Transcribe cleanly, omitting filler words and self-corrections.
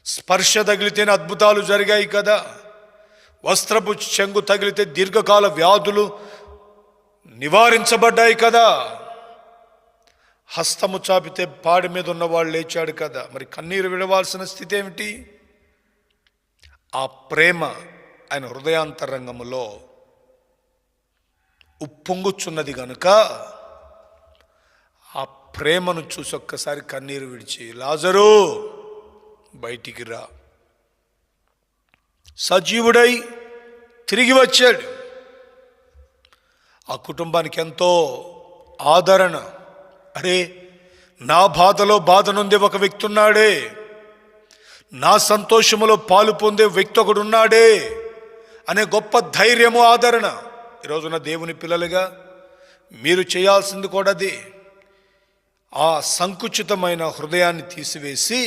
స్పర్శ తగిలితేనే అద్భుతాలు జరిగాయి కదా. వస్త్రపు చెంగు తగిలితే దీర్ఘకాల వ్యాధులు నివారించబడ్డాయి కదా. హస్తము చాపితే పాడి మీద ఉన్నవాడు లేచాడు కదా. మరి కన్నీరు విడవాల్సిన స్థితి ఏమిటి? ఆ ప్రేమ ఆయన హృదయాంతరంగములో ఉప్పొంగుచున్నది గనుక ఆ ప్రేమను చూసి ఒక్కసారి కన్నీరు విడిచి, లాజరు బయటికి రా, సజీవుడై తిరిగి వచ్చాడు. ఆ కుటుంబానికి ఎంతో ఆదరణ. అరే, నా బాధలో బాధ నొందే ఒక వ్యక్తి ఉన్నాడే, నా సంతోషములో పాలు పొందే వ్యక్తి ఒకడున్నాడే అనే గొప్ప ధైర్యము, ఆదరణ. ఈరోజున దేవుని పిల్లలుగా మీరు చేయాల్సింది కూడా అదే. ఆ సంకుచితమైన హృదయాన్ని తీసివేసి